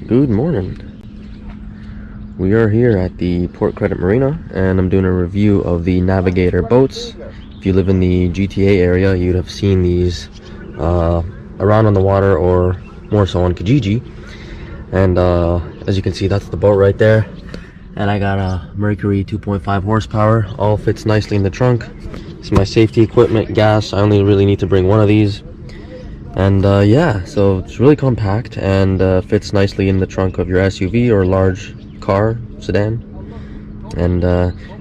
Good morning. We are here at the Port Credit Marina and I'm doing a review of the Navigator boats. If you live in the GTA area, you'd have seen these around on the water, or more so on Kijiji. And as you can see, that's the boat right there. And I got a Mercury 2.5 horsepower, all fits nicely in the trunk. This is my safety equipment, gas. I only really need to bring one of these. And yeah, so it's really compact and fits nicely in the trunk of your SUV or large car, sedan. And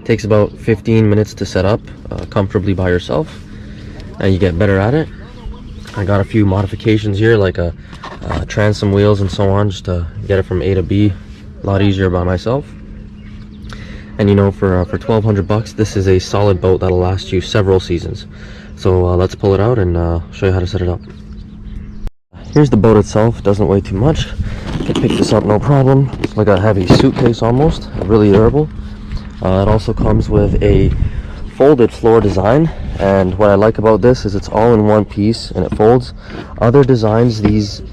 takes about 15 minutes to set up comfortably by yourself, and you get better at it. I got a few modifications here, like a transom wheels and so on, just to get it from A to B a lot easier by myself. And you know, for 1,200 bucks, this is a solid boat that'll last you several seasons. So let's pull it out and show you how to set it up. Here's the boat itself. Doesn't weigh too much. You can pick this up no problem. It's like a heavy suitcase almost. Really durable. It also comes with a folded floor design, and what I like about this is it's all in one piece and it folds. Other designs, these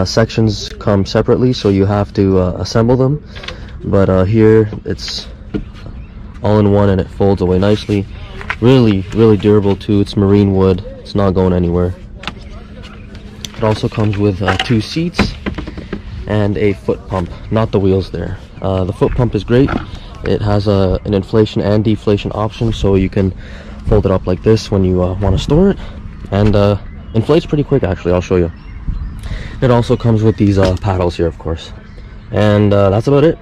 sections come separately, so you have to assemble them, but here it's all in one and it folds away nicely. Really durable too. It's marine wood. It's not going anywhere. It also comes with 2 seats and a foot pump, not the wheels there. The foot pump is great. It has an inflation and deflation option, so you can fold it up like this when you want to store it, and inflates pretty quick actually. I'll show you. It also comes with these paddles here, of course, and that's about it.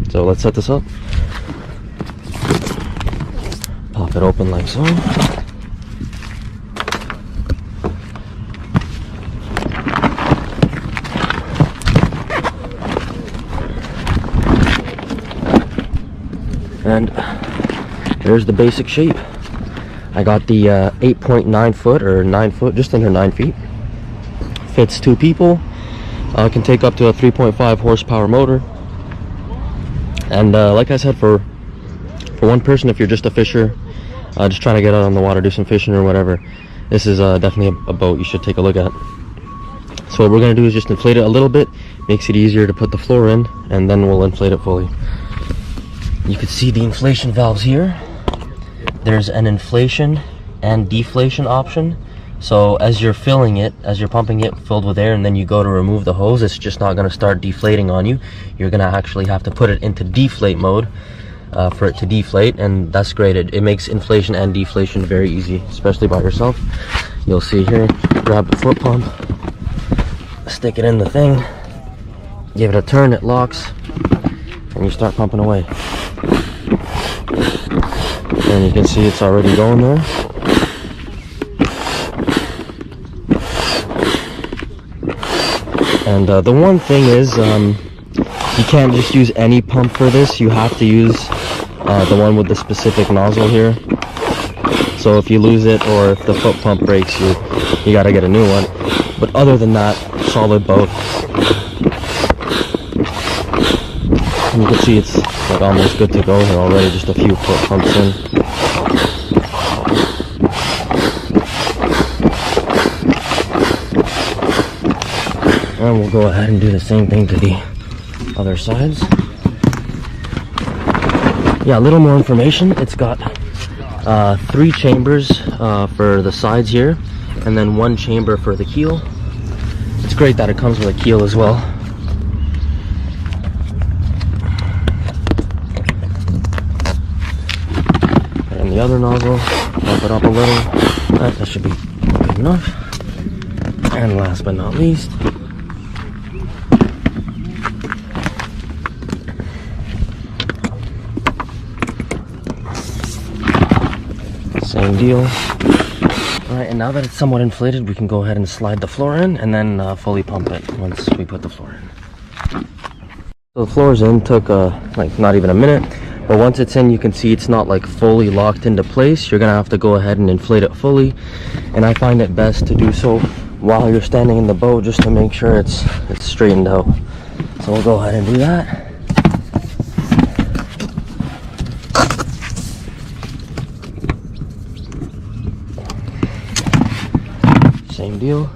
So let's set this up. Pop it open like so. And there's the basic shape. I got the 8.9 foot or 9 foot, just under 9 feet. Fits 2 people. Can take up to a 3.5 horsepower motor. And like I said, for one person, if you're just a fisher, just trying to get out on the water, do some fishing or whatever, this is definitely a boat you should take a look at. So what we're going to do is just inflate it a little bit. Makes it easier to put the floor in, and then we'll inflate it fully. You can see the inflation valves here. There's an inflation and deflation option. So as you're filling it, as you're pumping it filled with air, and then you go to remove the hose, it's just not going to start deflating on you. You're going to actually have to put it into deflate mode for it to deflate, and that's great. It makes inflation and deflation very easy, especially by yourself. You'll see here, grab the foot pump, stick it in the thing, give it a turn, it locks, and you start pumping away. And you can see it's already going there. And the one thing is, you can't just use any pump for this. You have to use the one with the specific nozzle here. So if you lose it, or if the foot pump breaks, you gotta get a new one. But other than that, solid boat. And you can see it's like almost good to go here already, just a few foot pumps in. And we'll go ahead and do the same thing to the other sides. Yeah, a little more information. It's got 3 chambers for the sides here, and then 1 chamber for the keel. It's great that it comes with a keel as well. And the other nozzle, bump it up a little. That should be good enough. And last but not least, same deal. Alright, and now that it's somewhat inflated, we can go ahead and slide the floor in, and then fully pump it once we put the floor in. So the floor's in, took like not even a minute, but once it's in, you can see it's not like fully locked into place. You're gonna have to go ahead and inflate it fully, and I find it best to do so while you're standing in the boat, just to make sure it's straightened out. So we'll go ahead and do that. Same deal.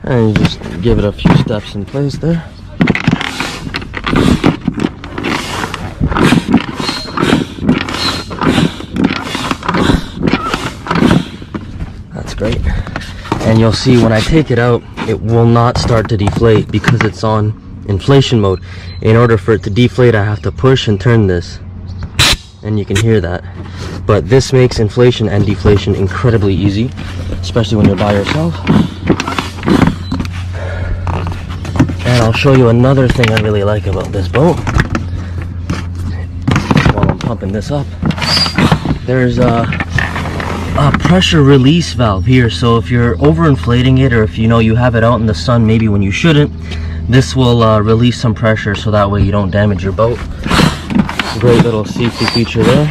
And you just give it a few steps in place there. That's great. And you'll see when I take it out, it will not start to deflate because it's on inflation mode. In order for it to deflate, I have to push and turn this, and you can hear that. But this makes inflation and deflation incredibly easy, especially when you're by yourself. And I'll show you another thing I really like about this boat while I'm pumping this up. There's a pressure release valve here, so if you're overinflating it, or if you know you have it out in the sun maybe when you shouldn't, this will release some pressure, so that way you don't damage your boat. Great little safety feature there.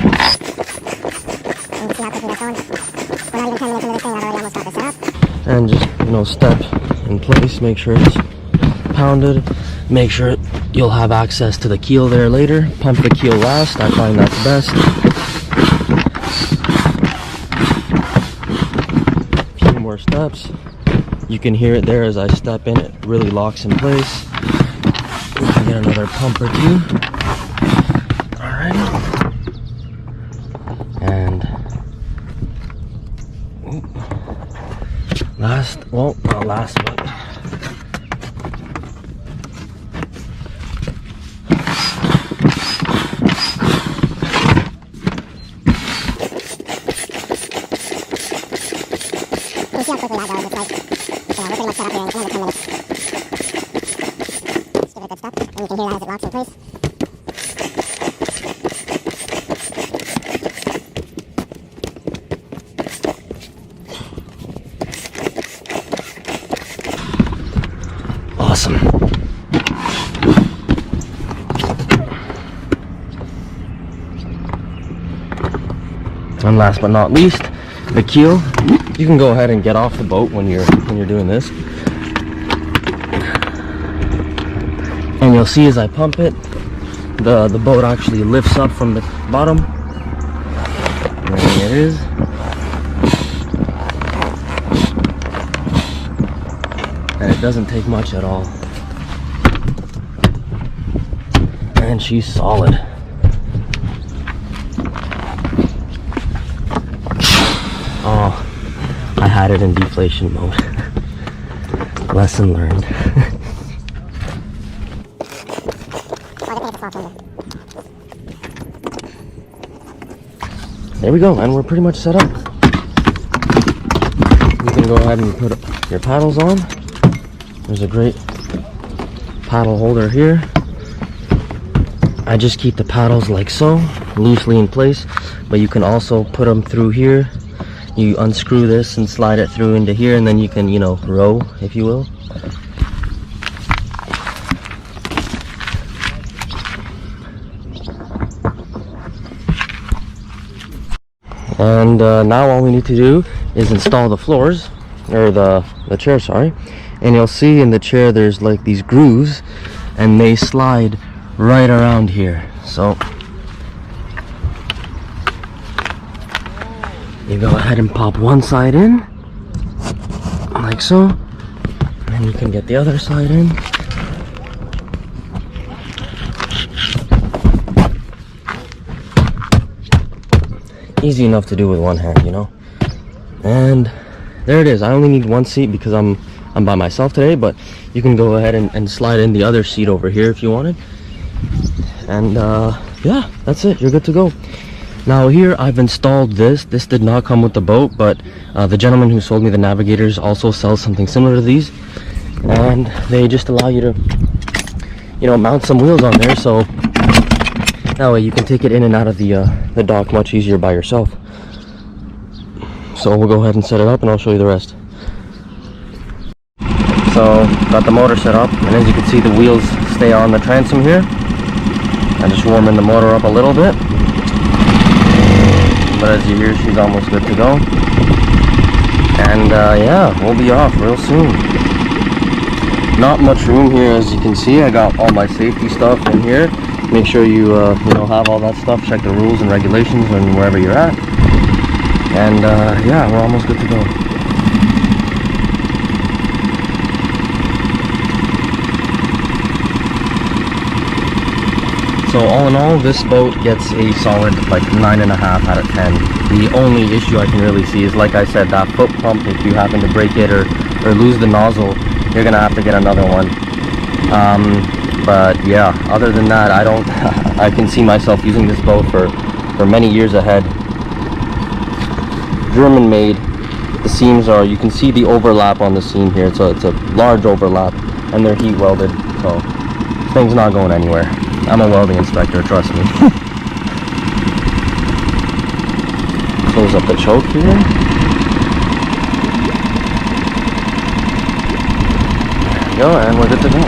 And just, you know, step in place, make sure it's pounded, make sure you'll have access to the keel there later. Pump the keel last, I find that's best. Few more steps. You can hear it there as I step in, it really locks in place. Get another pump or two. Alright. And last, well, not last, but see how quickly that goes. It's like, we're pretty much set up here in under 10 minutes. Just give it a good step, and you can hear that as it locks in place. awesome. And last but not least, the keel. You can go ahead and get off the boat when you're doing this. And you'll see as I pump it, the boat actually lifts up from the bottom. There it is. And it doesn't take much at all. And she's solid. Oh, I had it in deflation mode. Lesson learned. There we go, and we're pretty much set up. You can go ahead and put your paddles on. There's a great paddle holder here. I just keep the paddles like so, loosely in place, but you can also put them through here. You unscrew this and slide it through into here, and then you can, you know, row, if you will. And now all we need to do is install the floors, or the chair, sorry. And you'll see in the chair there's like these grooves, and they slide right around here. So you go ahead and pop one side in, like so, and you can get the other side in. Easy enough to do with one hand, you know. And there it is. I only need one seat because I'm by myself today, but you can go ahead and slide in the other seat over here if you wanted. And yeah, that's it. You're good to go. Now here I've installed this. This did not come with the boat, but the gentleman who sold me the Navigators also sells something similar to these, and they just allow you to, you know, mount some wheels on there, so that way you can take it in and out of the dock much easier by yourself. So we'll go ahead and set it up, and I'll show you the rest. So got the motor set up, and as you can see, the wheels stay on the transom here. I'm just warming the motor up a little bit. But as you hear, she's almost good to go. And yeah, we'll be off real soon. Not much room here, as you can see. I got all my safety stuff in here. Make sure you you know, have all that stuff. Check the rules and regulations and wherever you're at. And yeah, we're almost good to go. So all in all, this boat gets a solid like 9.5 out of 10. The only issue I can really see is, like I said, that foot pump. If you happen to break it or lose the nozzle, you're gonna have to get another one. But yeah, other than that, I don't I can see myself using this boat for many years ahead. German made. The seams are, you can see the overlap on the seam here, so it's a large overlap, and they're heat welded, so this thing's not going anywhere. I'm a welding inspector, trust me. Close up the choke here. There we go, and we're good to go.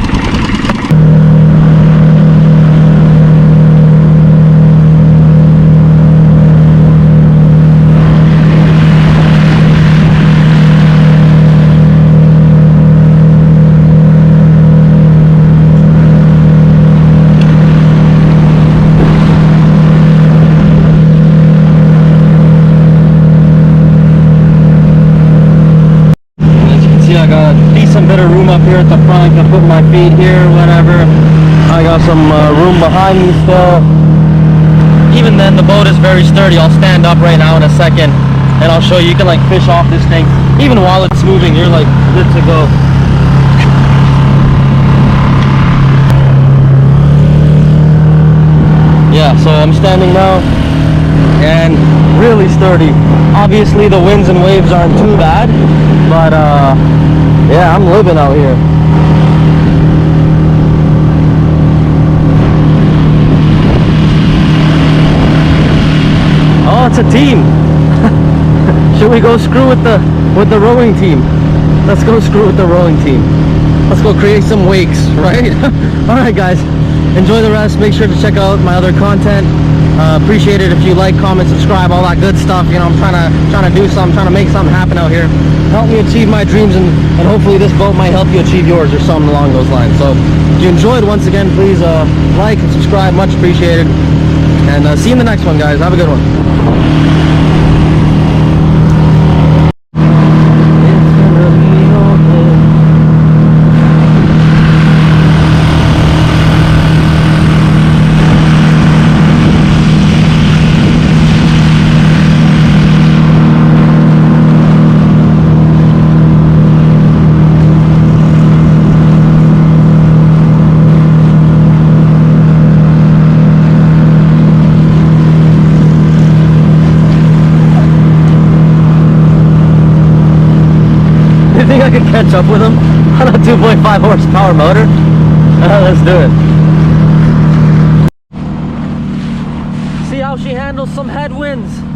Bit of room up here at the front. I can put my feet here, whatever. I got some room behind me still. Even then, the boat is very sturdy. I'll stand up right now in a second and I'll show you. You can like fish off this thing even while it's moving. You're like good to go. Yeah, so I'm standing now and really sturdy. Obviously the winds and waves aren't too bad, but yeah, I'm living out here. Oh, it's a team. Should we go screw with the rowing team? Let's go screw with the rowing team. Let's go create some wakes, right? All right, guys. Enjoy the rest. Make sure to check out my other content. Appreciate it if you like, comment, subscribe, all that good stuff. You know, I'm trying to do something, trying to make something happen out here. Help me achieve my dreams, and hopefully this boat might help you achieve yours or something along those lines. So if you enjoyed, once again, please like and subscribe, much appreciated. And see you in the next one, guys. Have a good one. I could catch up with him on a 2.5 horsepower motor. Let's do it. See how she handles some headwinds.